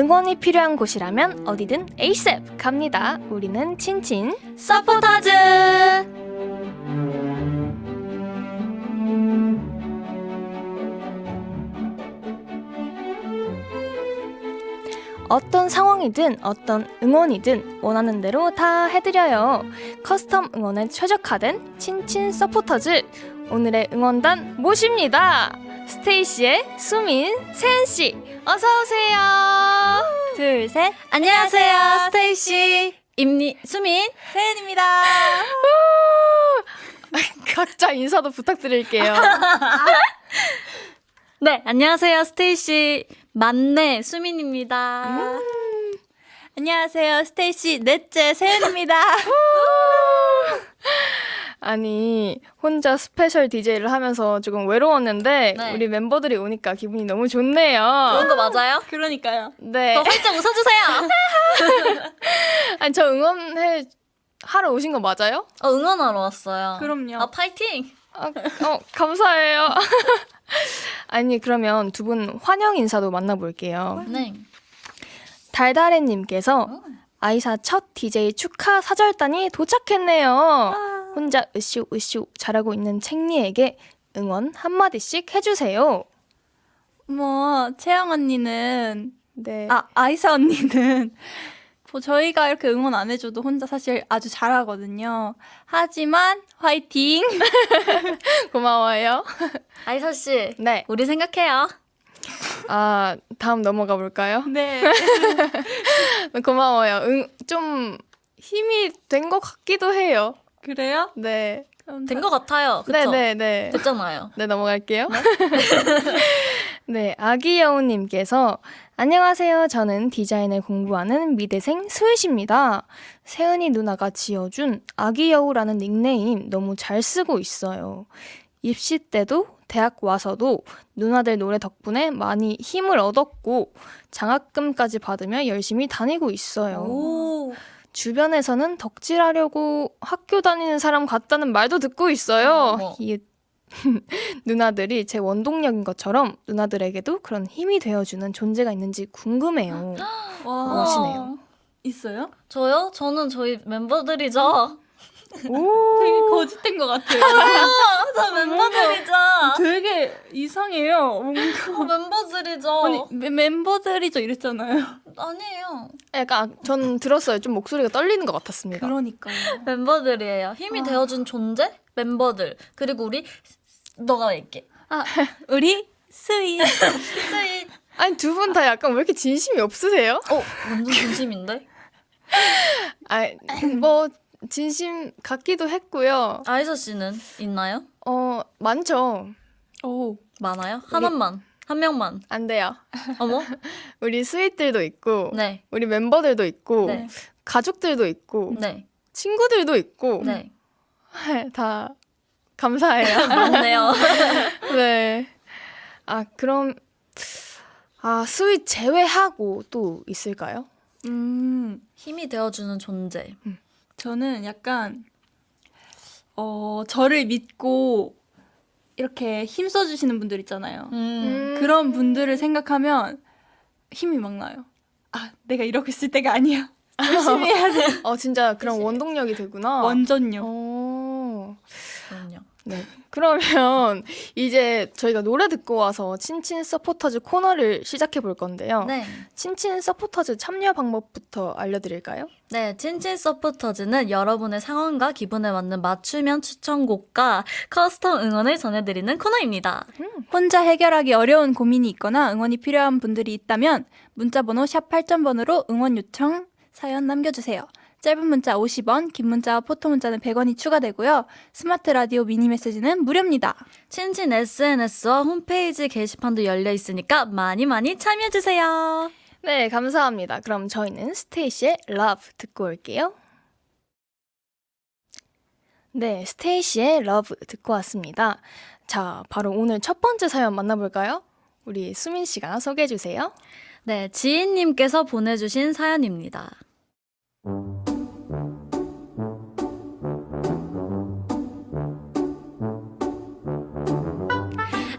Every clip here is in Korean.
응원이 필요한 곳이라면 어디든 에이셉 갑니다. 우리는 친친 서포터즈. 어떤 상황이든 어떤 응원이든 원하는 대로 다 해드려요. 커스텀 응원에 최적화된 친친 서포터즈. 오늘의 응원단 모십니다. 스테이시의 수민, 세은씨 어서오세요. 둘, 셋. 안녕하세요. 스테이시, 수민, 세은입니다. 각자 인사도 부탁드릴게요. 네, 안녕하세요. 스테이시, 막내 수민입니다. 안녕하세요. 스테이시, 넷째 세은입니다. 아니 혼자 스페셜 DJ를 하면서 조금 외로웠는데 네. 우리 멤버들이 오니까 기분이 너무 좋네요. 그런 거 맞아요? 그러니까요. 네. 더 활짝 웃어주세요. 아니 저 응원해 하러 오신 거 맞아요? 응원하러 왔어요. 그럼요. 파이팅! 감사해요. 아니 그러면 두 분 환영 인사도 만나볼게요. 네. 달달해님께서 아이사 첫 DJ 축하 사절단이 도착했네요. 혼자 으쌰으쌰 잘하고 있는 챙리에게 응원 한마디씩 해주세요. 뭐 채영 언니는 네. 아이사 언니는 뭐 저희가 이렇게 응원 안 해줘도 혼자 사실 아주 잘하거든요. 하지만 화이팅. 고마워요. 아이사 씨, 네. 우리 생각해요. 다음 넘어가 볼까요? 네. 고마워요. 좀 힘이 된 것 같기도 해요. 그래요? 네. 된 것 같아요. 그쵸? 네네네. 됐잖아요. 네, 넘어갈게요. 네, 아기여우님께서 안녕하세요. 저는 디자인을 공부하는 미대생 스윗입니다. 세은이 누나가 지어준 아기여우라는 닉네임 너무 잘 쓰고 있어요. 입시 때도 대학 와서도 누나들 노래 덕분에 많이 힘을 얻었고 장학금까지 받으며 열심히 다니고 있어요. 오. 주변에서는 덕질하려고 학교 다니는 사람 같다는 말도 듣고 있어요. 어머. 이게 누나들이 제 원동력인 것처럼 누나들에게도 그런 힘이 되어주는 존재가 있는지 궁금해요. 와. 멋이네요. 있어요? 저요? 저는 저희 멤버들이죠. 오. 되게 거짓된 것 같아요. 저 멤버들이죠. 되게 이상해요. 뭔가. 멤버들이죠. 아니 멤버들이죠 이랬잖아요. 아니에요. 약간 전 들었어요. 좀 목소리가 떨리는 것 같았습니다. 그러니까요. 멤버들이에요. 힘이 되어준 존재? 멤버들. 그리고 우리 너가 얘기해. 우리 스윗. 스윗. 아니 두 분 다 약간 왜 이렇게 진심이 없으세요? 완전 진심인데? 뭐 진심 같기도 했고요. 아이사 씨는 있나요? 많죠. 오. 많아요? 하나만. 한 명만. 안 돼요. 어머? 우리 스윗들도 있고 네. 우리 멤버들도 있고 네. 가족들도 있고 네. 친구들도 있고 네. 다 감사해요. 맞네요. 네. 그럼 스윗 제외하고 또 있을까요? 힘이 되어주는 존재. 저는 약간 저를 믿고 이렇게 힘써주시는 분들 있잖아요. 그런 분들을 생각하면 힘이 막 나요. 내가 이러고 있을 때가 아니야. 열심히 해야 돼. 진짜 그런 원동력이 되구나. 완전요. 그럼요. 네. 그러면 이제 저희가 노래 듣고 와서 친친 서포터즈 코너를 시작해 볼 건데요. 네. 친친 서포터즈 참여 방법부터 알려드릴까요? 네, 친친 서포터즈는 여러분의 상황과 기분에 맞는 맞춤형 추천곡과 커스텀 응원을 전해드리는 코너입니다. 혼자 해결하기 어려운 고민이 있거나 응원이 필요한 분들이 있다면 문자번호 샵 8000번으로 응원 요청 사연 남겨주세요. 짧은 문자 50원, 긴 문자와 포토 문자는 100원이 추가되고요. 스마트 라디오 미니 메시지는 무료입니다. 친친 SNS와 홈페이지 게시판도 열려 있으니까 많이 많이 참여해주세요. 네, 감사합니다. 그럼 저희는 스테이시의 Love 듣고 올게요. 네, 스테이시의 Love 듣고 왔습니다. 자, 바로 오늘 첫 번째 사연 만나볼까요? 우리 수민 씨가 소개해 주세요. 네, 지인님께서 보내주신 사연입니다.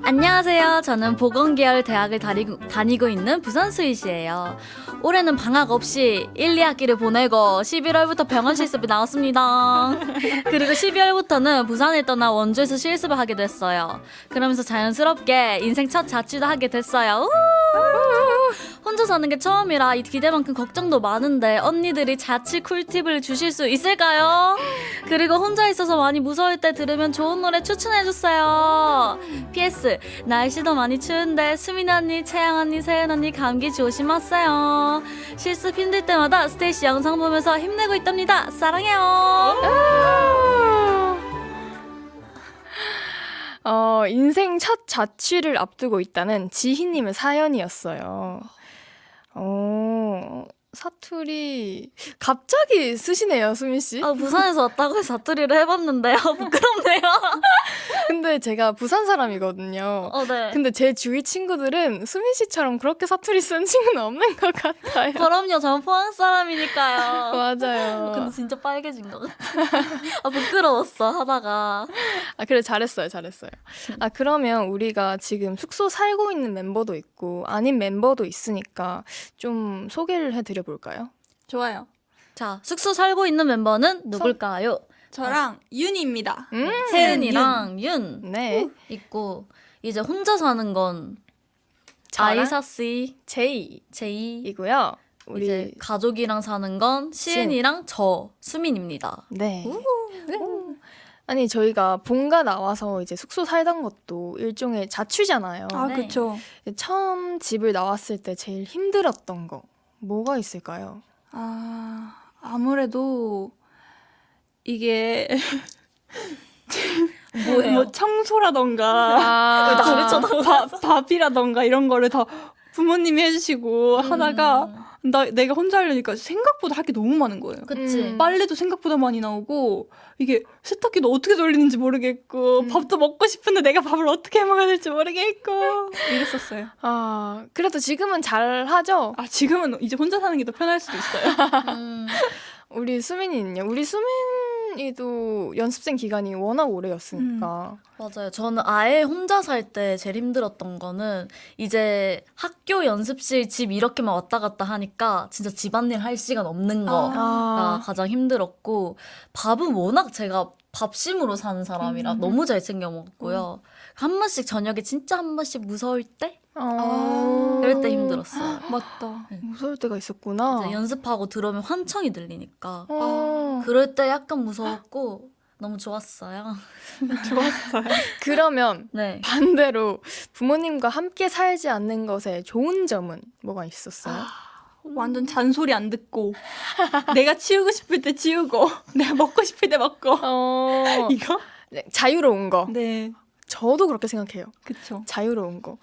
안녕하세요. 저는 보건계열 대학을 다니고 있는 부산 스윗이에요. 올해는 방학 없이 1, 2학기를 보내고 11월부터 병원 실습이 나왔습니다. 그리고 12월부터는 부산을 떠나 원주에서 실습을 하게 됐어요. 그러면서 자연스럽게 인생 첫 자취도 하게 됐어요. 혼자 사는 게 처음이라 이 기대만큼 걱정도 많은데 언니들이 자취 꿀팁을 주실 수 있을까요? 그리고 혼자 있어서 많이 무서울 때 들으면 좋은 노래 추천해줬어요. PS 날씨도 많이 추운데 수민 언니, 채영 언니, 세은 언니 감기 조심하세요. 실습 힘들 때마다 스테이시 영상 보면서 힘내고 있답니다. 사랑해요. 인생 첫 자취를 앞두고 있다는 지희님의 사연이었어요. 사투리 갑자기 쓰시네요, 수민 씨. 부산에서 왔다고 해서 사투리를 해봤는데요. 부끄럽네요. 근데 제가 부산 사람이거든요. 네. 근데 제 주위 친구들은 수민 씨처럼 그렇게 사투리 쓰는 친구는 없는 것 같아요. 그럼요. 저는 포항 사람이니까요. 맞아요. 근데 진짜 빨개진 것 같아. 부끄러웠어 하다가. 그래 잘했어요. 그러면 우리가 지금 숙소 살고 있는 멤버도 있고 아닌 멤버도 있으니까 좀 소개를 해드려 볼까요? 좋아요. 자, 숙소 살고 있는 멤버는 누굴까요? 저랑 윤희입니다. 세은이랑 윤 네. 있고 이제 혼자 사는 건 저랑 아이사 씨, 제이 이고요. 우리 이제 가족이랑 사는 건 시은이랑 저 수민입니다. 네. 아니 저희가 본가 나와서 이제 숙소 살던 것도 일종의 자취잖아요. 아, 네. 그쵸. 처음 집을 나왔을 때 제일 힘들었던 거 뭐가 있을까요? 아무래도 이게 뭐예요? 뭐 청소라던가 나를 쳐다보면서. 밥이라던가 이런 거를 다 부모님이 해주시고 하다가 내가 혼자 하려니까 생각보다 할 게 너무 많은 거예요. 그치. 빨래도 생각보다 많이 나오고 이게 세탁기도 어떻게 돌리는지 모르겠고 밥도 먹고 싶은데 내가 밥을 어떻게 해 먹어야 될지 모르겠고 이랬었어요. 그래도 지금은 잘 하죠? 지금은 이제 혼자 사는 게 더 편할 수도 있어요. 우리 수민이는요? 우리 수민이도 연습생 기간이 워낙 오래였으니까. 맞아요. 저는 아예 혼자 살 때 제일 힘들었던 거는 이제 학교, 연습실, 집 이렇게만 왔다 갔다 하니까 진짜 집안일 할 시간 없는 거가 가장 힘들었고 밥은 워낙 제가 밥심으로 사는 사람이라 너무 잘 챙겨 먹었고요. 한 번씩 저녁에 진짜 한 번씩 무서울 때? 그럴 때 힘들었어요. 맞다. 무서울 때가 있었구나. 이제 연습하고 들어오면 환청이 들리니까 어. 그럴 때 약간 무서웠고 너무 좋았어요. 좋았어요. 그러면 네. 반대로 부모님과 함께 살지 않는 것에 좋은 점은 뭐가 있었어요? 완전 잔소리 안 듣고 내가 치우고 싶을 때 치우고 내가 먹고 싶을 때 먹고 이거? 네, 자유로운 거. 네, 저도 그렇게 생각해요. 그쵸. 자유로운 거.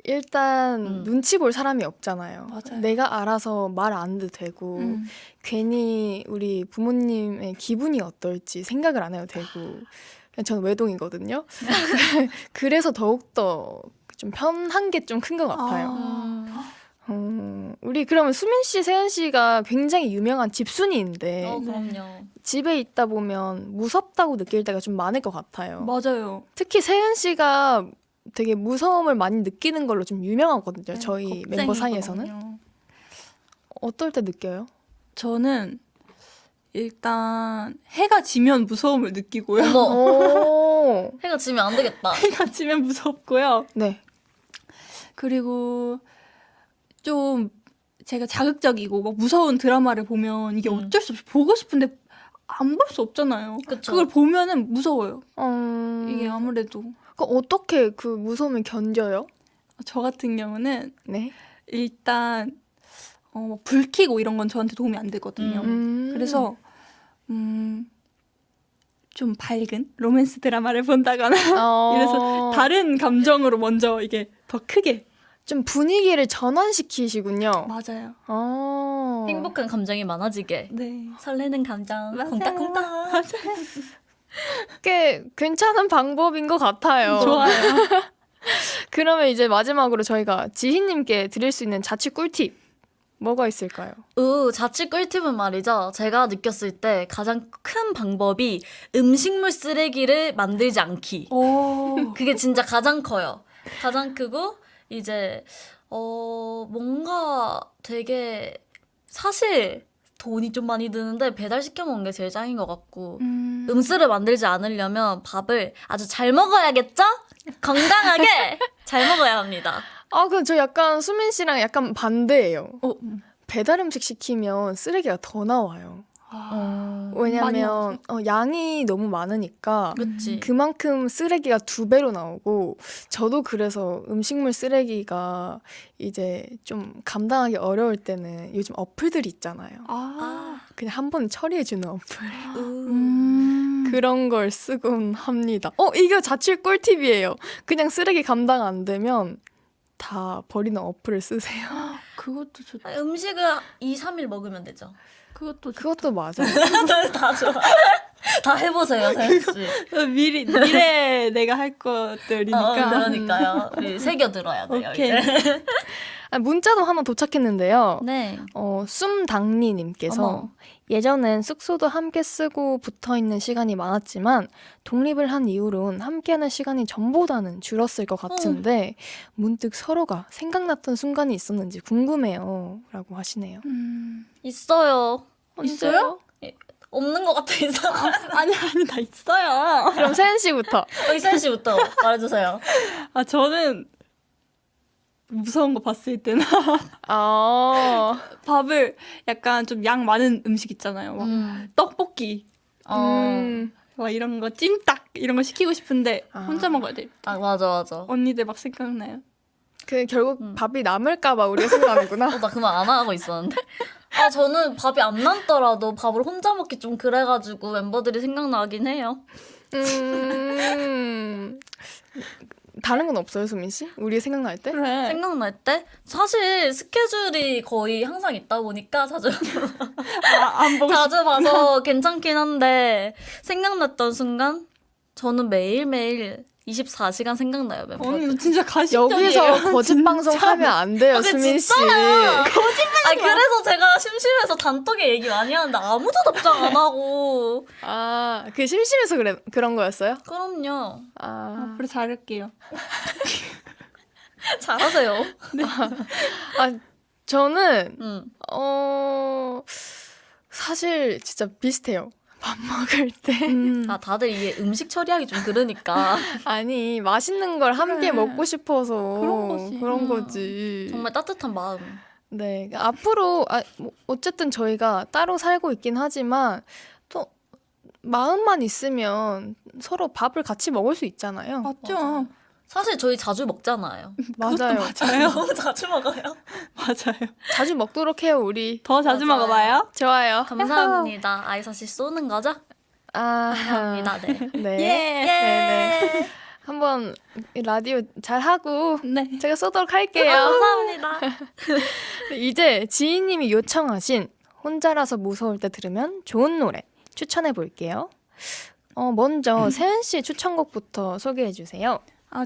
일단 눈치 볼 사람이 없잖아요. 맞아요. 내가 알아서 말 안 해도 되고 괜히 우리 부모님의 기분이 어떨지 생각을 안 해도 되고 그냥 저는 외동이거든요. 그래서 더욱더 좀 편한 게 좀 큰 것 같아요. 우리 그러면 수민 씨, 세은 씨가 굉장히 유명한 집순이인데 그럼요. 집에 있다 보면 무섭다고 느낄 때가 좀 많을 것 같아요. 맞아요. 특히 세은 씨가 되게 무서움을 많이 느끼는 걸로 좀 유명하거든요. 저희 멤버 사이에서는. 겁쟁이거든요. 어떨 때 느껴요? 저는 일단 해가 지면 무서움을 느끼고요. 어머, 오. 해가 지면 안 되겠다. 해가 지면 무섭고요. 네. 그리고 좀 제가 자극적이고 막 무서운 드라마를 보면 이게 어쩔 수 없이 보고 싶은데 안 볼 수 없잖아요. 그쵸. 그걸 보면은 무서워요. 이게 이게 아무래도 어떻게 그 무서움을 견뎌요? 저 같은 경우는 네. 일단 불 켜고 이런 건 저한테 도움이 안 되거든요. 그래서 좀 밝은 로맨스 드라마를 본다거나 이래서 다른 감정으로 먼저 이게 더 크게 좀 분위기를 전환시키시군요. 맞아요. 행복한 감정이 많아지게. 네. 설레는 감정. 맞아요. 콩닥콩닥. 맞아요. 꽤 괜찮은 방법인 것 같아요. 좋아요. 그러면 이제 마지막으로 저희가 지희님께 드릴 수 있는 자취 꿀팁 뭐가 있을까요? 자취 꿀팁은 말이죠. 제가 느꼈을 때 가장 큰 방법이 음식물 쓰레기를 만들지 않기. 오. 그게 진짜 가장 커요. 가장 크고 이제 뭔가 되게 사실 돈이 좀 많이 드는데 배달시켜 먹는 게 제일 짱인 것 같고 음수를 만들지 않으려면 밥을 아주 잘 먹어야겠죠? 건강하게 잘 먹어야 합니다. 아, 근데 저 약간 수민 씨랑 약간 반대예요. 어, 배달 음식 시키면 쓰레기가 더 나와요. 많이 왜냐면 양이 너무 많으니까 그치. 그만큼 쓰레기가 2배로 나오고 저도 그래서 음식물 쓰레기가 이제 좀 감당하기 어려울 때는 요즘 어플들이 있잖아요. 그냥 한 번 처리해주는 어플. 그런 걸 쓰곤 합니다. 이거 자취 꿀팁이에요. 그냥 쓰레기 감당 안 되면 다 버리는 어플을 쓰세요. 그것도 좋다. 음식을 2, 3일 먹으면 되죠. 그것도 맞아요. 다 좋아. 다 해보세요, 세연씨. 미래 내가 할 것들이니까. 그러니까요. 새겨들어야 돼요, 오케이. 이제. 문자도 하나 도착했는데요. 네. 쏨당니님께서 어머. 예전엔 숙소도 함께 쓰고 붙어있는 시간이 많았지만 독립을 한 이후론 함께하는 시간이 전보다는 줄었을 것 같은데 문득 서로가 생각났던 순간이 있었는지 궁금해요. 라고 하시네요. 있어요. 있어요? 없는 것 같아, 이상한. 아니 나 있어요. 그럼 세연 씨부터. 이선 씨부터 말해주세요. 저는 무서운 거 봤을 때는 밥을 약간 좀 양 많은 음식 있잖아요. 막 떡볶이 막 이런 거 찜닭 이런 거 시키고 싶은데 혼자 먹어야 돼. 맞아. 언니들 막 생각나요. 결국 밥이 남을까봐 우리가 생각하는구나. 나 그만 안 하고 있었는데. 저는 밥이 안 남더라도 밥을 혼자 먹기 좀 그래가지고 멤버들이 생각나긴 해요. 다른 건 없어요, 수민 씨? 우리 생각날 때? 그래. 생각날 때? 사실 스케줄이 거의 항상 있다 보니까 자주 안 보고 자주 봐서 괜찮긴 한데 생각났던 순간 저는 매일매일 24시간 생각나요, 멤버들. 언니 너 진짜 가식적이에요. 여기서 거짓 방송 하면 안 돼요, 근데 수민 씨. 그래서 제가 심심해서 단톡에 얘기 많이 하는데 아무도 답장 안 하고. 그 심심해서 그런 거였어요? 그럼요. 앞으로 잘할게요. 잘하세요. 저는 응. 사실 진짜 비슷해요. 밥 먹을 때 다들 이게 음식 처리하기 좀 그러니까. 아니 맛있는 걸 함께 먹고 싶어서 그런 거지. 거지. 정말 따뜻한 마음. 네, 앞으로 뭐 어쨌든 저희가 따로 살고 있긴 하지만 또 마음만 있으면 서로 밥을 같이 먹을 수 있잖아요. 맞죠? 사실 저희 자주 먹잖아요. 맞아요. 너무 자주 먹어요. 맞아요. 자주 먹도록 해요, 우리. 더 자주 맞아요. 먹어봐요. 좋아요. 감사합니다. 아이사 씨 쏘는 거죠? 감사합니다. 네. 네. 예. 네네. 한번 라디오 잘 하고 네. 제가 쏘도록 할게요. 감사합니다. 이제 지인님이 요청하신 혼자라서 무서울 때 들으면 좋은 노래 추천해 볼게요. 먼저 세은 씨 추천곡부터 소개해 주세요.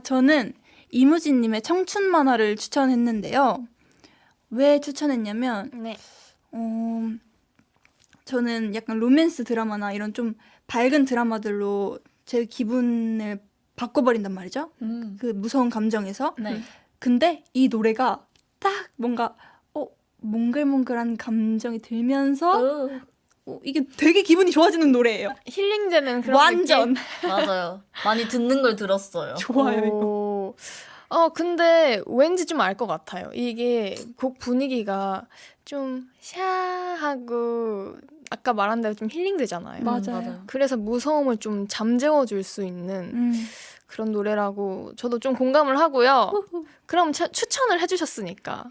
저는 이무진님의 청춘 만화를 추천했는데요. 왜 추천했냐면 네. 저는 약간 로맨스 드라마나 이런 좀 밝은 드라마들로 제 기분을 바꿔버린단 말이죠. 그 무서운 감정에서. 네. 근데 이 노래가 딱 뭔가 몽글몽글한 감정이 들면서 이게 되게 기분이 좋아지는 노래예요. 힐링되는 그런 완전 느낌? 맞아요. 많이 듣는 걸 들었어요. 좋아요 이거. 근데 왠지 좀 알 것 같아요. 이게 곡 분위기가 좀 샤하고 아까 말한 대로 좀 힐링되잖아요. 맞아요. 그래서 무서움을 좀 잠재워 줄 수 있는 그런 노래라고 저도 좀 공감을 하고요. 그럼 추천을 해주셨으니까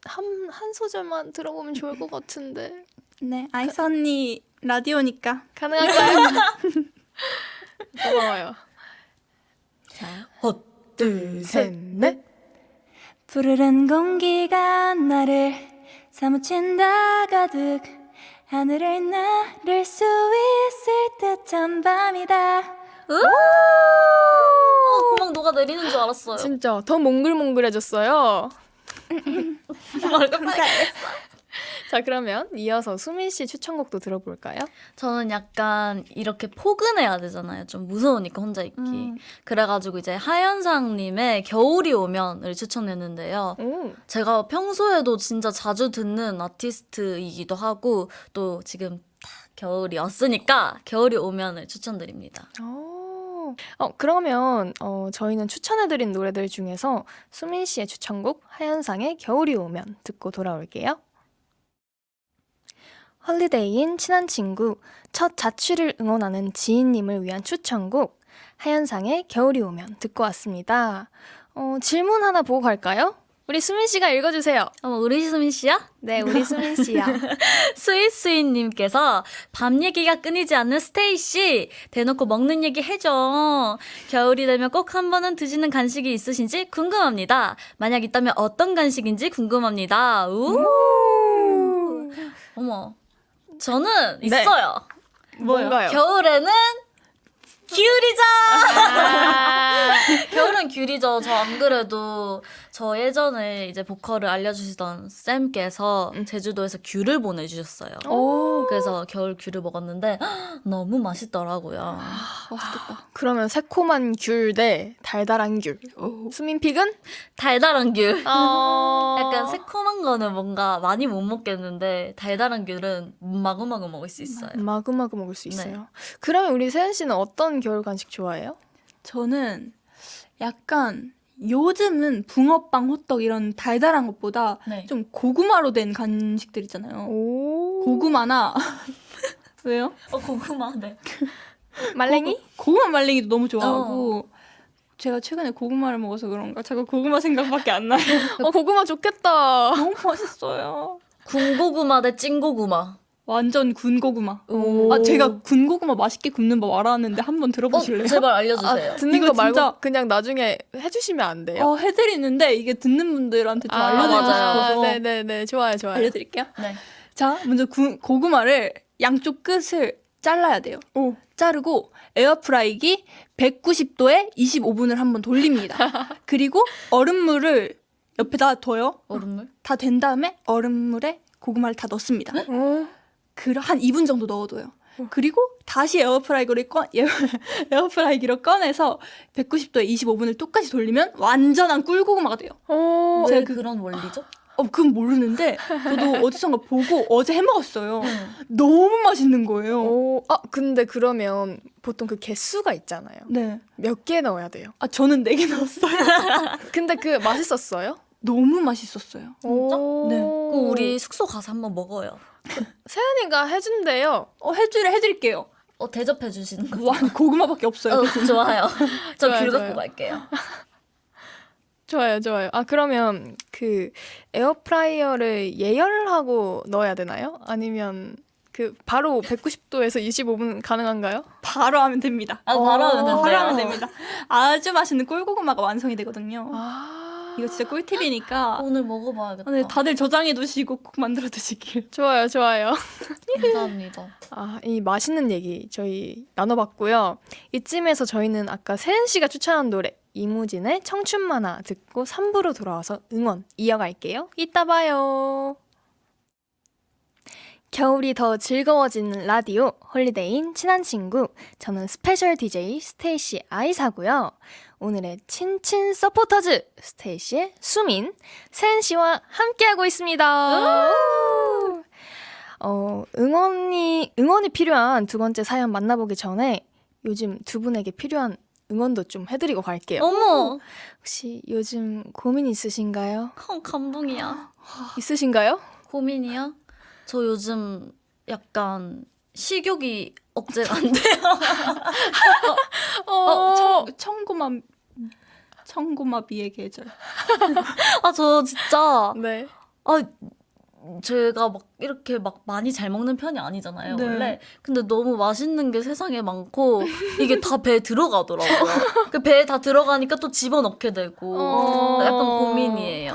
한 소절만 들어보면 좋을 것 같은데 네, 아이스 언니 라디오니까 가능할까요? 고마워요. 둘, 셋, 넷. 푸르른 공기가 나를 사무친다 가득 하늘을 나를 수 있을 듯한 밤이다. 고막 녹아 내리는 줄 알았어요. 진짜 더 몽글몽글해졌어요. 얼굴 빨개졌어. 자, 그러면 이어서 수민 씨 추천곡도 들어볼까요? 저는 약간 이렇게 포근해야 되잖아요. 좀 무서우니까 혼자 있기. 그래가지고 이제 하현상님의 겨울이 오면을 추천했는데요. 오. 제가 평소에도 진짜 자주 듣는 아티스트이기도 하고 또 지금 딱 겨울이 왔으니까 겨울이 오면을 추천드립니다. 그러면 저희는 추천해드린 노래들 중에서 수민 씨의 추천곡 하현상의 겨울이 오면 듣고 돌아올게요. 홀리데이인 친한 친구, 첫 자취를 응원하는 지인님을 위한 추천곡 하현상의 겨울이 오면 듣고 왔습니다. 질문 하나 보고 갈까요? 우리 수민 씨가 읽어주세요. 우리 수민 씨야? 네, 우리 수민 씨야. 스윗스윗님께서 밤 얘기가 끊이지 않는 스테이씨 대놓고 먹는 얘기 해줘. 겨울이 되면 꼭 한 번은 드시는 간식이 있으신지 궁금합니다. 만약 있다면 어떤 간식인지 궁금합니다. 우. 어머, 저는 네. 있어요. 뭔가요? 겨울에는 귤이죠. 아~ 겨울은 귤이죠. 저 안 그래도 저 예전에 이제 보컬을 알려주시던 쌤께서 제주도에서 귤을 보내주셨어요. 오. 그래서 겨울 귤을 먹었는데 너무 맛있더라고요. 맛있겠다. 그러면 새콤한 귤 대 달달한 귤. 수민 픽은? 달달한 귤. 어... 약간 새콤한 거는 뭔가 많이 못 먹겠는데 달달한 귤은 마구마구 먹을 수 있어요. 마구마구 먹을 수 있어요. 네. 그러면 우리 세은 씨는 어떤 겨울 간식 좋아해요? 저는 약간 요즘은 붕어빵, 호떡 이런 달달한 것보다 네. 좀 고구마로 된 간식들 있잖아요. 오. 고구마나 왜요? 고구마. 네. 말랭이? 고구마 말랭이도 너무 좋아하고 제가 최근에 고구마를 먹어서 그런가 자꾸 고구마 생각밖에 안 나요. 고구마 좋겠다. 너무 맛있어요. 군고구마 대 찐고구마. 완전 군고구마. 오. 제가 군고구마 맛있게 굽는 법 알았는데 한번 들어보실래요? 제발 알려주세요. 듣는 이거 거 말고 진짜- 그냥 나중에 해주시면 안 돼요? 해드리는데 이게 듣는 분들한테 좀 알려드리고 맞아요. 싶어서 네네네. 좋아요, 좋아요. 알려드릴게요. 네. 자, 먼저 고구마를 양쪽 끝을 잘라야 돼요. 오. 자르고 에어프라이기 190도에 25분을 한번 돌립니다. 그리고 얼음물을 옆에다 둬요. 얼음물? 다 된 다음에 얼음물에 고구마를 다 넣습니다. 오. 한 2분 정도 넣어둬요. 그리고 다시 에어프라이기로 꺼내서 190도에 25분을 똑같이 돌리면 완전한 꿀고구마가 돼요. 오. 왜 제가 그런 원리죠? 그건 모르는데 저도 어디선가 보고 어제 해먹었어요. 너무 맛있는 거예요. 오. 근데 그러면 보통 그 개수가 있잖아요. 네. 몇 개 넣어야 돼요? 저는 4개 넣었어요. 근데 그 맛있었어요? 너무 맛있었어요. 오. 네. 그럼 우리 숙소 가서 한번 먹어요. 세은이가 해준대요. 해드릴게요. 대접해 주시는 거. 와, 고구마밖에 없어요. 좋아요. 저 좋아요, 귤 좋아요. 갖고 갈게요. 좋아요, 좋아요. 그러면 그 에어프라이어를 예열하고 넣어야 되나요? 아니면 그 바로 190도에서 25분 가능한가요? 바로 하면 됩니다. 바로 하면 된대요. 바로 하면 됩니다. 아주 맛있는 꿀고구마가 완성이 되거든요. 이거 진짜 꿀팁이니까 오늘 먹어봐야겠다. 네, 다들 저장해 두시고 꼭 만들어 드시길. 좋아요, 좋아요. 감사합니다. 이 맛있는 얘기 저희 나눠봤고요. 이쯤에서 저희는 아까 세은 씨가 추천한 노래 이무진의 청춘 만화 듣고 3부로 돌아와서 응원 이어갈게요. 이따 봐요. 겨울이 더 즐거워지는 라디오 홀리데이인 친한 친구, 저는 스페셜 DJ 스테이시 아이사고요. 오늘의 친친 서포터즈 스테이시의 수민, 세은 씨와 함께하고 있습니다. 응원이 필요한 두 번째 사연 만나보기 전에 요즘 두 분에게 필요한 응원도 좀 해드리고 갈게요. 어머, 혹시 요즘 고민 있으신가요? 감동이야. 있으신가요? 고민이야? 저 요즘 약간 식욕이 억제가 안 돼요. 청고마비의 계절. 저 진짜 네. 제가 막 이렇게 막 많이 잘 먹는 편이 아니잖아요, 네. 원래. 근데 너무 맛있는 게 세상에 많고 이게 다 배에 들어가더라고요. 그 배에 다 들어가니까 또 집어넣게 되고 약간 고민이에요.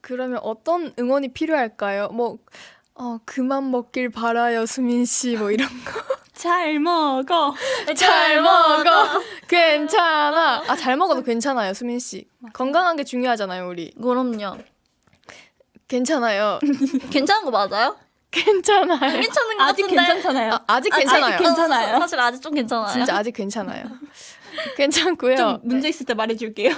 그러면 어떤 응원이 필요할까요? 그만 먹길 바라요, 수민 씨, 이런 거. 잘 먹어. 잘 먹어. 괜찮아. 잘 먹어도 괜찮아요, 수민 씨. 건강한 게 중요하잖아요, 우리. 그럼요. 괜찮아요. 괜찮은 거 맞아요? 괜찮아요. 괜찮은 거 아직 같은데. 괜찮잖아요. 아직 괜찮아요. 아직 괜찮아요. 사실 아직 좀 괜찮아요. 진짜 아직 괜찮아요. 괜찮고요. 좀 문제 있을 때 말해줄게요.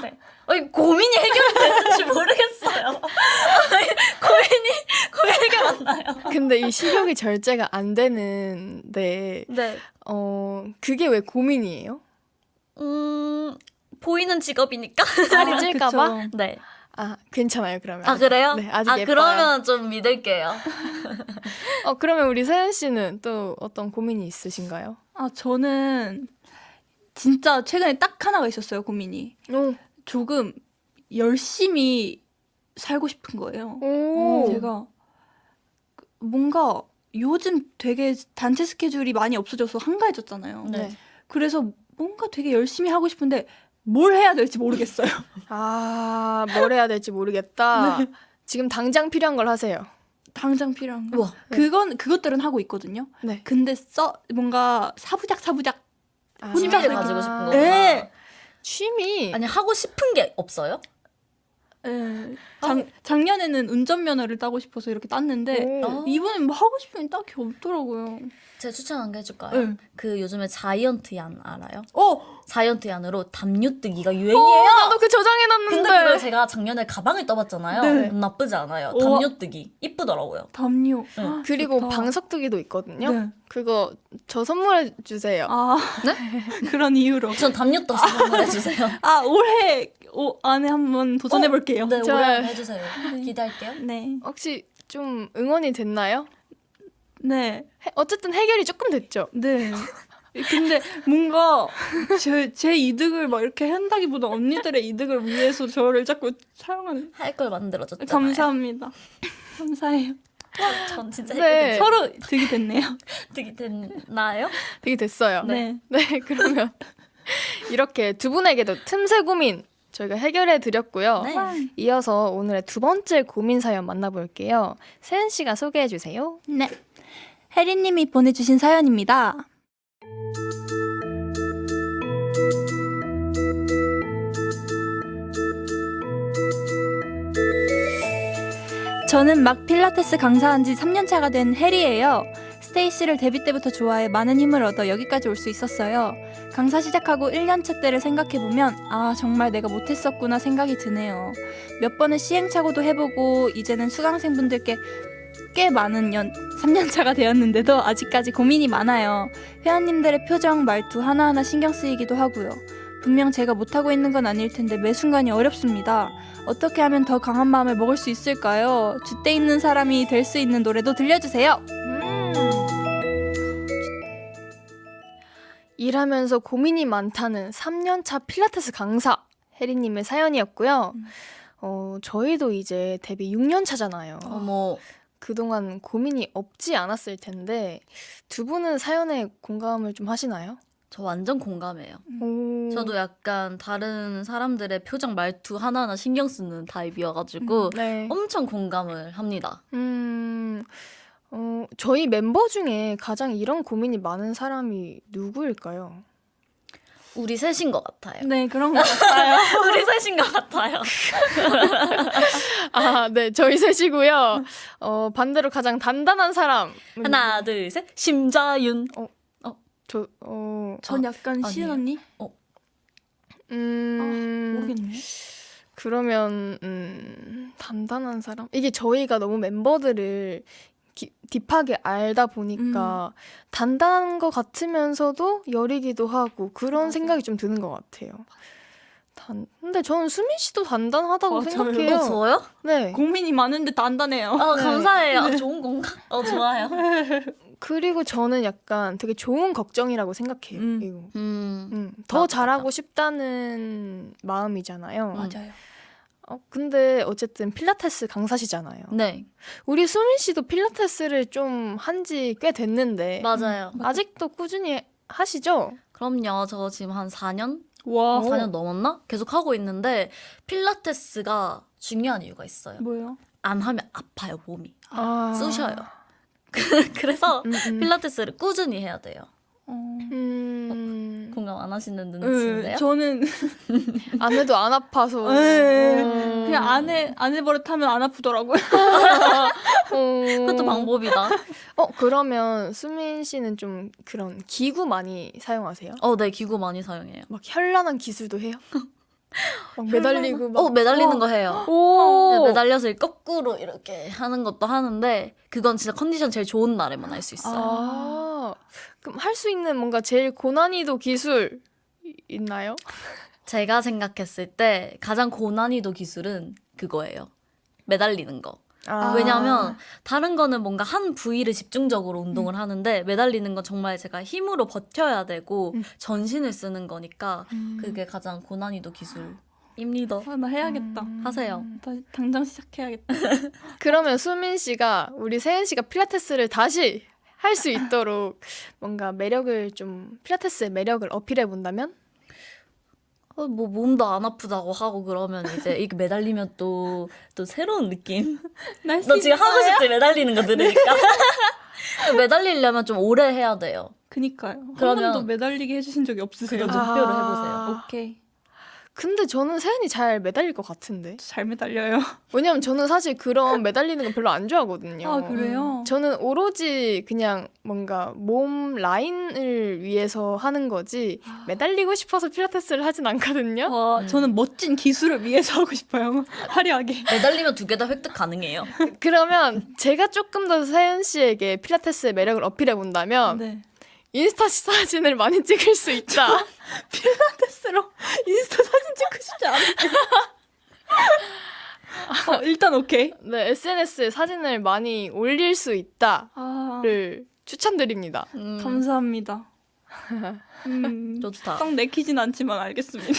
아니, 고민이 해결되는지 모르겠어요. 아니, 고민이 해결 안 나요. 근데 이 식욕이 절제가 안 되는데 네. 그게 왜 고민이에요? 보이는 직업이니까. 살이 찔까봐? 그쵸. 네. 아, 괜찮아요, 그러면. 아, 그래요? 네, 아직 아, 예뻐요. 그러면 좀 믿을게요. 그러면 우리 세연 씨는 또 어떤 고민이 있으신가요? 아, 저는 진짜 최근에 딱 하나가 있었어요, 고민이. 오. 조금 열심히 살고 싶은 거예요. 오. 제가 뭔가 요즘 되게 단체 스케줄이 많이 없어져서 한가해졌잖아요. 네. 그래서 뭔가 되게 열심히 하고 싶은데 뭘 해야 될지 모르겠어요. 아, 뭘 해야 될지 모르겠다. 네. 지금 당장 필요한 걸 하세요. 당장 필요한 거. 우와. 그것들은 하고 있거든요. 네. 근데 뭔가 사부작 취미를 혼자서 가지고 싶은 거구나. 네. 취미. 아니, 하고 싶은 게 없어요? 예. 작년에는 운전면허를 따고 싶어서 이렇게 땄는데 오. 이번엔 뭐 하고 싶은 게 딱히 없더라고요. 제가 추천한 게 해줄까요? 네. 그 요즘에 자이언트얀 알아요? 어, 자이언트얀으로 담요 뜨기가 어, 유행이에요. 나도 그 저장해놨는데. 근데 그걸 제가 작년에 가방을 떠봤잖아요. 네. 나쁘지 않아요. 우와. 담요 뜨기 이쁘더라고요. 담요. 네. 아, 그리고 좋다. 방석뜨기도 있거든요. 네. 그거 저 선물해 주세요. 아, 그런 이유로. 전 담요 떠서 선물해주세요. 아, 올해 안에 한번 도전해 볼게요. 네, 좋아요. 올해 한번 해주세요. 기대할게요. 네. 혹시 좀 응원이 됐나요? 네. 어쨌든 해결이 조금 됐죠. 네. 근데 뭔가 제 이득을 막 이렇게 한다기보다 언니들의 이득을 위해서 저를 자꾸 사용하는. 할 걸 만들어줬잖아요. 감사합니다. 감사해요. 전 진짜 네. 서로 득이 됐네요. 득이 됐나요? 되게 됐어요. 네. 네, 그러면 이렇게 두 분에게도 틈새 고민 저희가 해결해 드렸고요. 네. 이어서 오늘의 두 번째 고민 사연 만나볼게요. 세은 씨가 소개해 주세요. 네. 혜리님이 보내주신 사연입니다. 저는 막 필라테스 강사한 지 3년차가 된 혜리예요. 스테이씨를 데뷔 때부터 좋아해 많은 힘을 얻어 여기까지 올 수 있었어요. 강사 시작하고 1년차 때를 생각해보면 아 정말 내가 못했었구나 생각이 드네요. 몇 번의 시행착오도 해보고 이제는 수강생분들께 꽤 많은 3년차가 되었는데도 아직까지 고민이 많아요. 회원님들의 표정, 말투 하나하나 신경 쓰이기도 하고요. 분명 제가 못하고 있는 건 아닐 텐데 매 순간이 어렵습니다. 어떻게 하면 더 강한 마음을 먹을 수 있을까요? 줏대 있는 사람이 될 수 있는 노래도 들려주세요. 일하면서 고민이 많다는 3년차 필라테스 강사 혜리님의 사연이었고요. 저희도 이제 데뷔 6년 차잖아요. 어머, 그동안 고민이 없지 않았을 텐데 두 분은 사연에 공감을 좀 하시나요? 저 완전 공감해요. 오. 저도 약간 다른 사람들의 표정, 말투 하나하나 신경 쓰는 타입이어가지고 네. 엄청 공감을 합니다. 저희 멤버 중에 가장 이런 고민이 많은 사람이 누구일까요? 우리 셋인 것 같아요. 네, 그런 것 같아요. 우리 셋인 것 같아요. 아, 네, 저희 셋이고요. 반대로 가장 단단한 사람. 하나, 둘, 셋. 심자윤. 전 약간 시은 언니? 모르겠네. 그러면 단단한 사람? 이게 저희가 너무 멤버들을 딥하게 알다 보니까 단단한 것 같으면서도 여리기도 하고 그런 생각이 좀 드는 것 같아요. 근데 저는 수민 씨도 단단하다고 맞아요. 생각해요. 저요? 네. 고민이 많은데 단단해요. 감사해요. 좋은 공감. 좋아요. 그리고 저는 약간 되게 좋은 걱정이라고 생각해요. 이거. 더 맞아, 잘하고 맞아. 싶다는 마음이잖아요. 맞아요. 근데 어쨌든 필라테스 강사시잖아요. 네, 우리 수민 씨도 필라테스를 좀 한지 꽤 됐는데 맞아요. 아직도 꾸준히 하시죠? 그럼요. 저 지금 한 4년? 와, 4년 넘었나? 계속 하고 있는데 필라테스가 중요한 이유가 있어요. 뭐요? 안 하면 아파요, 몸이. 아. 쑤셔요. 그래서 음. 필라테스를 꾸준히 해야 돼요. 공감 안 하시는 눈치인데요? 저는 안 해도 안 아파서. 그냥 안 해버릇하면 안 아프더라고요. 그것도 방법이다. 그러면 수민 씨는 좀 그런 기구 많이 사용하세요? 네, 기구 많이 사용해요. 막 현란한 기술도 해요? 막 매달리고 막. 매달리는 거 해요. 오. 네, 매달려서 거꾸로 이렇게 하는 것도 하는데 그건 진짜 컨디션 제일 좋은 날에만 할 수 있어요. 그럼 할 수 있는 뭔가 제일 고난이도 기술 있나요? 제가 생각했을 때 가장 고난이도 기술은 그거예요. 매달리는 거. 왜냐하면 다른 거는 뭔가 한 부위를 집중적으로 운동을 하는데 매달리는 건 정말 제가 힘으로 버텨야 되고 전신을 쓰는 거니까 그게 가장 고난이도 기술입니다. 나 해야겠다. 하세요. 당장 시작해야겠다. 그러면 수민 씨가 우리 세은 씨가 필라테스를 다시 할 수 있도록 뭔가 매력을 좀 필라테스의 매력을 어필해 본다면? 뭐 몸도 안 아프다고 하고 그러면 이제 이렇게 매달리면 또 새로운 느낌. 너 지금 하고 싶지 매달리는 거 들으니까. 매달리려면 좀 오래 해야 돼요. 그니까요. 그러면- 한 번도 매달리게 해주신 적이 없으세요. 그럼 목표로 해보세요. 오케이. 근데 저는 세은이 잘 매달릴 것 같은데. 잘 매달려요. 왜냐면 저는 사실 그런 매달리는 거 별로 안 좋아하거든요. 아, 그래요? 저는 오로지 그냥 뭔가 몸 라인을 위해서 하는 거지 매달리고 싶어서 필라테스를 하진 않거든요. 와, 저는 멋진 기술을 위해서 하고 싶어요. 화려하게. 매달리면 2개 다 획득 가능해요. 그러면 제가 조금 더 세은 씨에게 필라테스의 매력을 어필해 본다면 네. 인스타 사진을 많이 찍을 수 있다. 필라테스로 인스타 사진 찍고 싶지 않은데. 일단 오케이. 네, SNS에 사진을 많이 올릴 수 있다를 아, 추천드립니다. 감사합니다. 좋다. 딱 내키진 않지만 알겠습니다.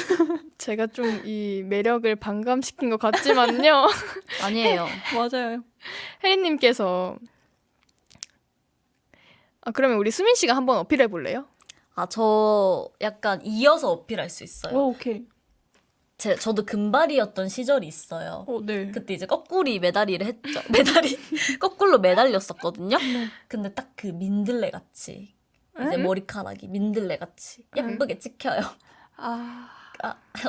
제가 좀 이 매력을 반감시킨 것 같지만요. 아니에요. 맞아요. 혜리님께서 그러면 우리 수민 씨가 한번 어필해 볼래요? 저 약간 이어서 어필할 수 있어요. 오케이. 저도 금발이었던 시절이 있어요. 네. 그때 이제 거꾸리 매다리를 했죠. 거꾸로 매달렸었거든요. 근데 딱 그 민들레 같이 이제 머리카락이 민들레 같이 예쁘게 찍혀요.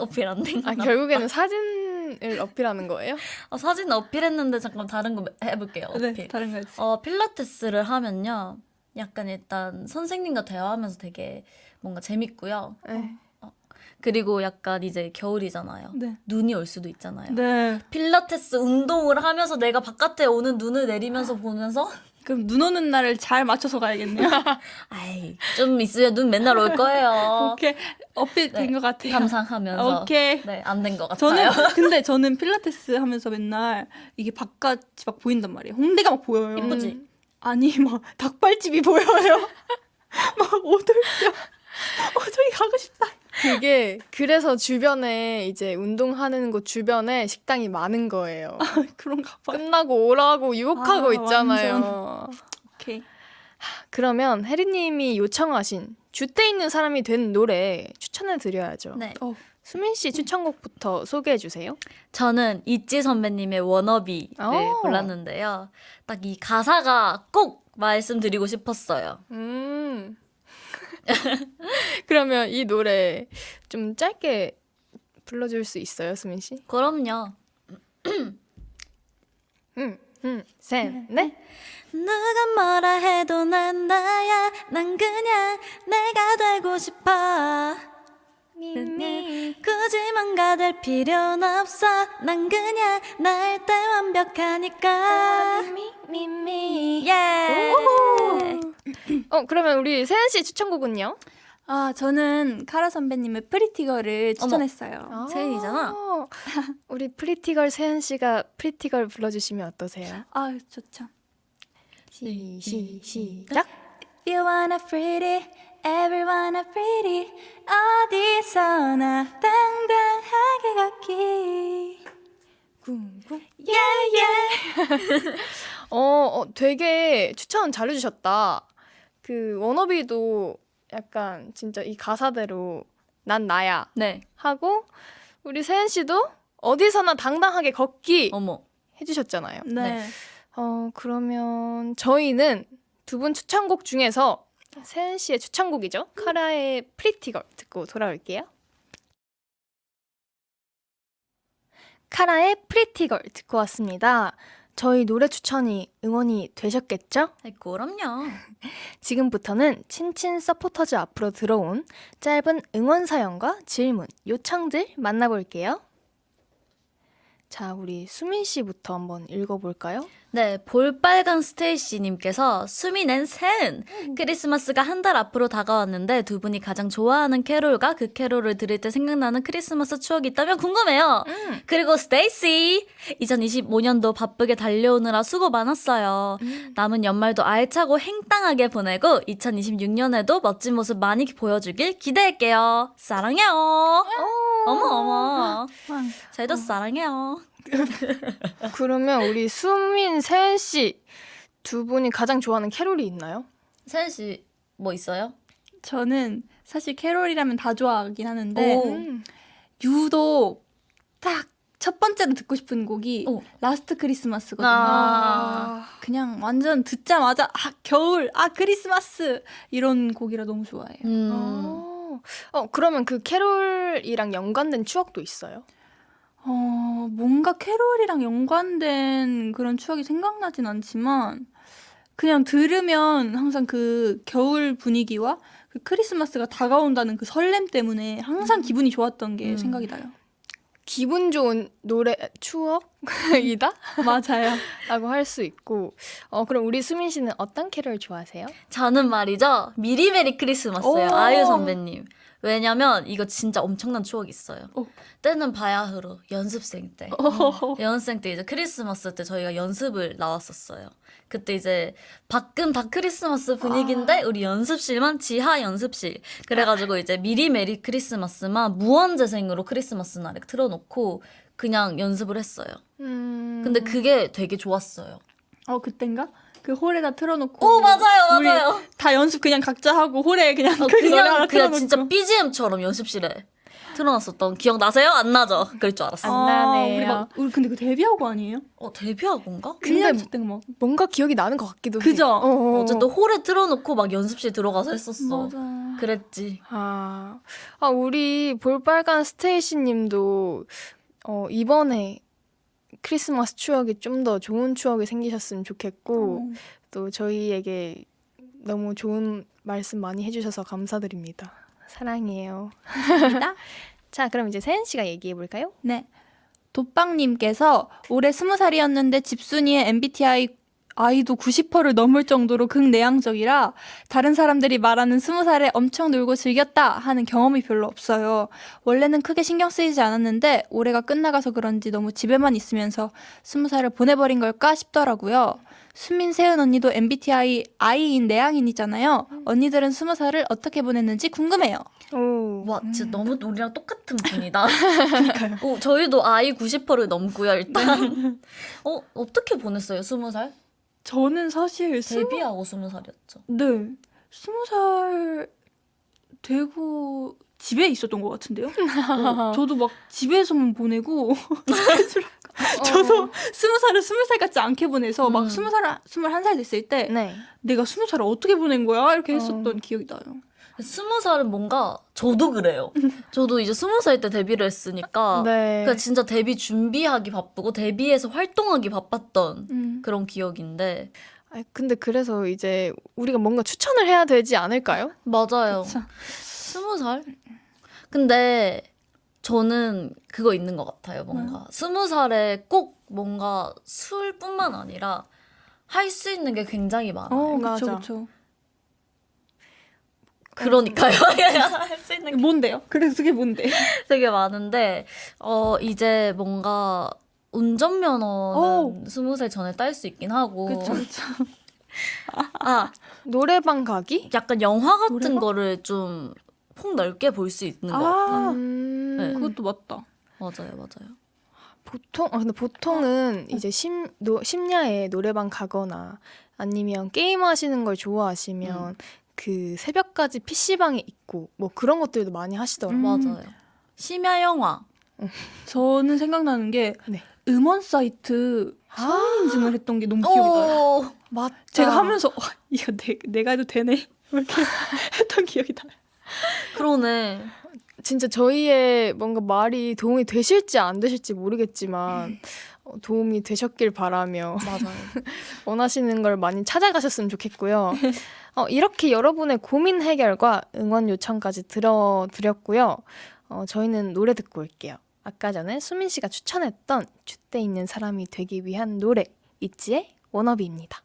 어필 안 된 거. 결국에는 사진을 어필하는 거예요? 사진 어필했는데 잠깐 다른 거 해볼게요. 어필. 네, 다른 거 해주세요. 필라테스를 하면요. 약간 일단 선생님과 대화하면서 되게 뭔가 재밌고요. 네. 그리고 약간 이제 겨울이잖아요. 네. 눈이 올 수도 있잖아요. 네. 필라테스 운동을 하면서 내가 바깥에 오는 눈을 내리면서 보면서 그럼 눈 오는 날을 잘 맞춰서 가야겠네요. 아이 좀 있으면 눈 맨날 올 거예요. 오케이. 어필 된 것 같아요. 감상하면서 오케이. 네, 안 된 것 같아요. 근데 저는 필라테스 하면서 맨날 이게 바깥이 막 보인단 말이에요. 홍대가 막 보여요. 이쁘지? 아니 막 닭발집이 보여요. 막 오돌뼈. 저기 가고 싶다. 그게 그래서 주변에 이제 운동하는 곳 주변에 식당이 많은 거예요. 그런가 봐요. 끝나고 오라고 유혹하고 아, 있잖아요. 오케이. 그러면 혜리님이 요청하신 줏대 있는 사람이 된 노래 추천해 드려야죠. 네. 수민 씨 추천곡부터 소개해 주세요. 저는 있지 선배님의 워너비를 오. 골랐는데요. 딱 이 가사가 꼭 말씀드리고 싶었어요. 그러면 이 노래 좀 짧게 불러줄 수 있어요, 수민 씨? 그럼요. 셋, 넷. 누가 뭐라 해도 난 나야. 난 그냥 내가 되고 싶어. 굳이 뭔가 될 필요는 없어. 난 그냥 날 때 완벽하니까. 예. 그러면 우리 세은 씨 추천곡은요? 저는 카라 선배님의 프리티걸을 추천했어요. 세은이잖아. 우리 프리티걸 세은 씨가 프리티걸 불러주시면 어떠세요? 좋죠. 시작. If you wanna pretty, everyone a pretty. 어디서나 당당하게 걷기. 쿵쿵. Yeah, yeah. 되게 추천 잘해주셨다. 그 워너비도 약간 진짜 이 가사대로 난 나야 네. 하고 우리 세은 씨도 어디서나 당당하게 걷기 어머. 해주셨잖아요. 네. 그러면 저희는 두 분 추천곡 중에서 세은 씨의 추천곡이죠. 카라의 프리티걸 듣고 돌아올게요. 카라의 프리티걸 듣고 왔습니다. 저희 노래 추천이 응원이 되셨겠죠? 그럼요. 지금부터는 친친 서포터즈 앞으로 들어온 짧은 응원 사연과 질문, 요청들 만나볼게요. 자, 우리 수민 씨부터 한번 읽어볼까요? 네, 볼빨간 스테이시님께서 수민은 세은 크리스마스가 한 달 앞으로 다가왔는데 두 분이 가장 좋아하는 캐롤과 그 캐롤을 들을 때 생각나는 크리스마스 추억이 있다면 궁금해요. 그리고 스테이시 2025년도 바쁘게 달려오느라 수고 많았어요. 남은 연말도 알차고 행당하게 보내고 2026년에도 멋진 모습 많이 보여주길 기대할게요. 사랑해요. 어머 저희도 사랑해요. 그러면 우리 수민, 세은 씨 두 분이 가장 좋아하는 캐롤이 있나요? 세은 씨 뭐 있어요? 저는 사실 캐롤이라면 다 좋아하긴 하는데 오. 유독 딱 첫 번째로 듣고 싶은 곡이 오. 라스트 크리스마스거든요. 아. 그냥 완전 듣자마자 겨울, 크리스마스 이런 곡이라 너무 좋아해요. 그러면 그 캐롤이랑 연관된 추억도 있어요? 뭔가 캐롤이랑 연관된 그런 추억이 생각나진 않지만 그냥 들으면 항상 그 겨울 분위기와 그 크리스마스가 다가온다는 그 설렘 때문에 항상 기분이 좋았던 게 생각이 나요. 기분 좋은 노래 추억이다? 맞아요. 라고 할 수 있고 그럼 우리 수민 씨는 어떤 캐롤 좋아하세요? 저는 말이죠. 미리 메리 크리스마스예요. 오. 아이유 선배님. 왜냐면 이거 진짜 엄청난 추억이 있어요. 오. 때는 바야흐로 연습생 때. 연습생 때 이제 크리스마스 때 저희가 연습을 나왔었어요. 그때 이제 밖은 다 크리스마스 분위기인데 우리 연습실만 지하 연습실. 그래가지고 이제 미리 메리 크리스마스만 무언재생으로 크리스마스 날에 틀어놓고 그냥 연습을 했어요. 근데 그게 되게 좋았어요. 그땐가? 그 홀에다 틀어놓고 오 맞아요 우리 맞아요. 다 연습 그냥 각자 하고 홀에 그냥 그 노래 하나 그냥 틀어놓고. 진짜 BGM처럼 연습실에 틀어놨었던 기억 나세요? 안 나죠? 그럴 줄 알았어. 안 나네요. 우리 근데 그 데뷔하고 아니에요? 데뷔하고인가? 근데 1년 차 때가 막 뭔가 기억이 나는 것 같기도 해. 그죠? 어쨌든 홀에 틀어놓고 막 연습실 들어가서 했었어. 맞아. 그랬지. 우리 볼빨간 스테이시 님도 이번에 크리스마스 추억이 좀 더 좋은 추억이 생기셨으면 좋겠고 또 저희에게 너무 좋은 말씀 많이 해주셔서 감사드립니다. 사랑해요. 감사합니다. 자, 그럼 이제 세은 씨가 얘기해 볼까요? 네. 도빵님께서 올해 20살이었는데 집순이의 MBTI 아이도 90%를 넘을 정도로 극내향적이라 다른 사람들이 말하는 20살에 엄청 놀고 즐겼다 하는 경험이 별로 없어요. 원래는 크게 신경 쓰이지 않았는데 올해가 끝나가서 그런지 너무 집에만 있으면서 20살을 보내버린 걸까 싶더라고요. 수민, 세은 언니도 MBTI I인 내향인이잖아요. 언니들은 20살을 어떻게 보냈는지 궁금해요. 오. 와 진짜 너무 우리랑 똑같은 분이다. 그러니까요. 저희도 아이 90%를 넘고요 일단. 어떻게 보냈어요 20살? 저는 사실 데뷔하고 20살이었죠. 네. 20살 되고 집에 있었던 것 같은데요? 저도 막 집에서만 보내고 저도 20살을 20살 같지 않게 보내서 막 20살, 21살 됐을 때 네. 내가 20살을 어떻게 보낸 거야? 이렇게 했었던 기억이 나요. 20살은 뭔가 저도 그래요. 저도 이제 20살 때 데뷔를 했으니까 네. 그러니까 진짜 데뷔 준비하기 바쁘고 데뷔해서 활동하기 바빴던 그런 기억인데 근데 그래서 이제 우리가 뭔가 추천을 해야 되지 않을까요? 맞아요. 그쵸. 20살? 근데 저는 그거 있는 것 같아요. 뭔가 20살에 꼭 뭔가 술뿐만 아니라 할 수 있는 게 굉장히 많아요. 맞아. 그쵸, 그쵸. 그러니까요. 할 수 있는 게 뭔데요? 그래서 그게 뭔데? 되게 많은데 이제 뭔가 운전면허는 20살 전에 딸 수 있긴 하고 그쵸, 그쵸. 노래방 가기? 약간 영화 같은 노래방? 거를 좀 폭넓게 볼 수 있는 것 같아요. 네. 그것도 맞다. 맞아요. 근데 보통은 이제 심야에 노래방 가거나 아니면 게임 하시는 걸 좋아하시면 그 새벽까지 PC방에 있고 뭐 그런 것들도 많이 하시더라고요. 맞아요. 심야 영화. 저는 생각나는 게 네. 음원 사이트 성인 인증을 했던 게 너무 기억이 나요. 오, 맞다. 제가 하면서 이거 내가 해도 되네 이렇게 했던 기억이 나요. 그러네. 진짜 저희의 뭔가 말이 도움이 되실지 안 되실지 모르겠지만 도움이 되셨길 바라며 맞아요. 원하시는 걸 많이 찾아가셨으면 좋겠고요. 이렇게 여러분의 고민 해결과 응원 요청까지 들어드렸고요. 저희는 노래 듣고 올게요. 아까 전에 수민 씨가 추천했던 줏대 있는 사람이 되기 위한 노래 있지의 워너비입니다.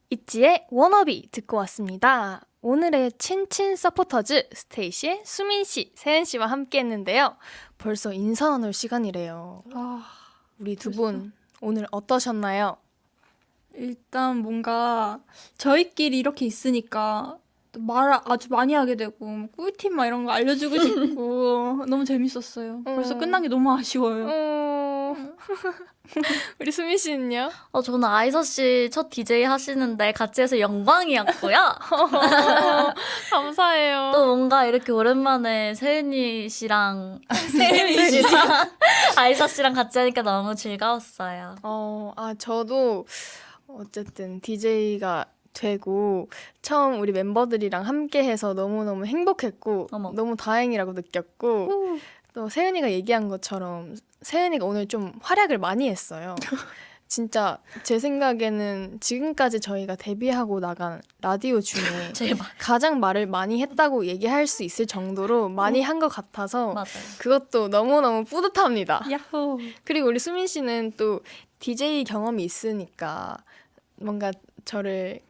있지의 워너비 듣고 왔습니다. 오늘의 친친 서포터즈 스테이시의 수민 씨, 세은 씨와 함께 했는데요. 벌써 인사 나눌 시간이래요. 우리 두 분 오늘 어떠셨나요? 일단 뭔가 저희끼리 이렇게 있으니까 또 말을 아주 많이 하게 되고 꿀팁 막 이런 거 알려주고 싶고 너무 재밌었어요. 벌써 끝난 게 너무 아쉬워요. 우리 수민 씨는요? 저는 아이서 씨 첫 DJ 하시는데 같이 해서 영광이었고요. 감사해요. 또 뭔가 이렇게 오랜만에 세은이 씨랑 세은이 씨랑 아이서 씨랑 같이 하니까 너무 즐거웠어요. 저도 어쨌든 DJ가 되고 처음 우리 멤버들이랑 함께해서 너무너무 행복했고 어머. 너무 다행이라고 느꼈고 또 세은이가 얘기한 것처럼 세은이가 오늘 좀 활약을 많이 했어요. 진짜 제 생각에는 지금까지 저희가 데뷔하고 나간 라디오 중에 제발. 가장 말을 많이 했다고 얘기할 수 있을 정도로 많이 한 것 같아서 맞아요. 그것도 너무너무 뿌듯합니다. 야호. 그리고 우리 수민 씨는 또 DJ 경험이 있으니까 뭔가 저를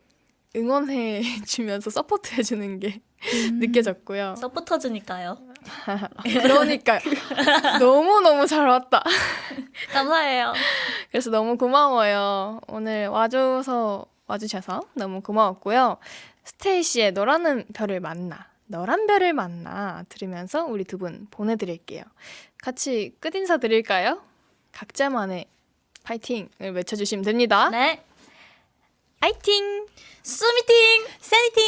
응원해 주면서 서포트 해주는 게 느껴졌고요. 서포터즈니까요. 그러니까 너무너무 잘 왔다. 감사해요. 그래서 너무 고마워요. 오늘 와주셔서 너무 고마웠고요. 스테이시의 너라는 별을 만나, 너란 별을 만나 들으면서 우리 두 분 보내드릴게요. 같이 끝인사 드릴까요? 각자만의 파이팅을 외쳐주시면 됩니다. 네. 파이팅! 수미팅! 세니팅!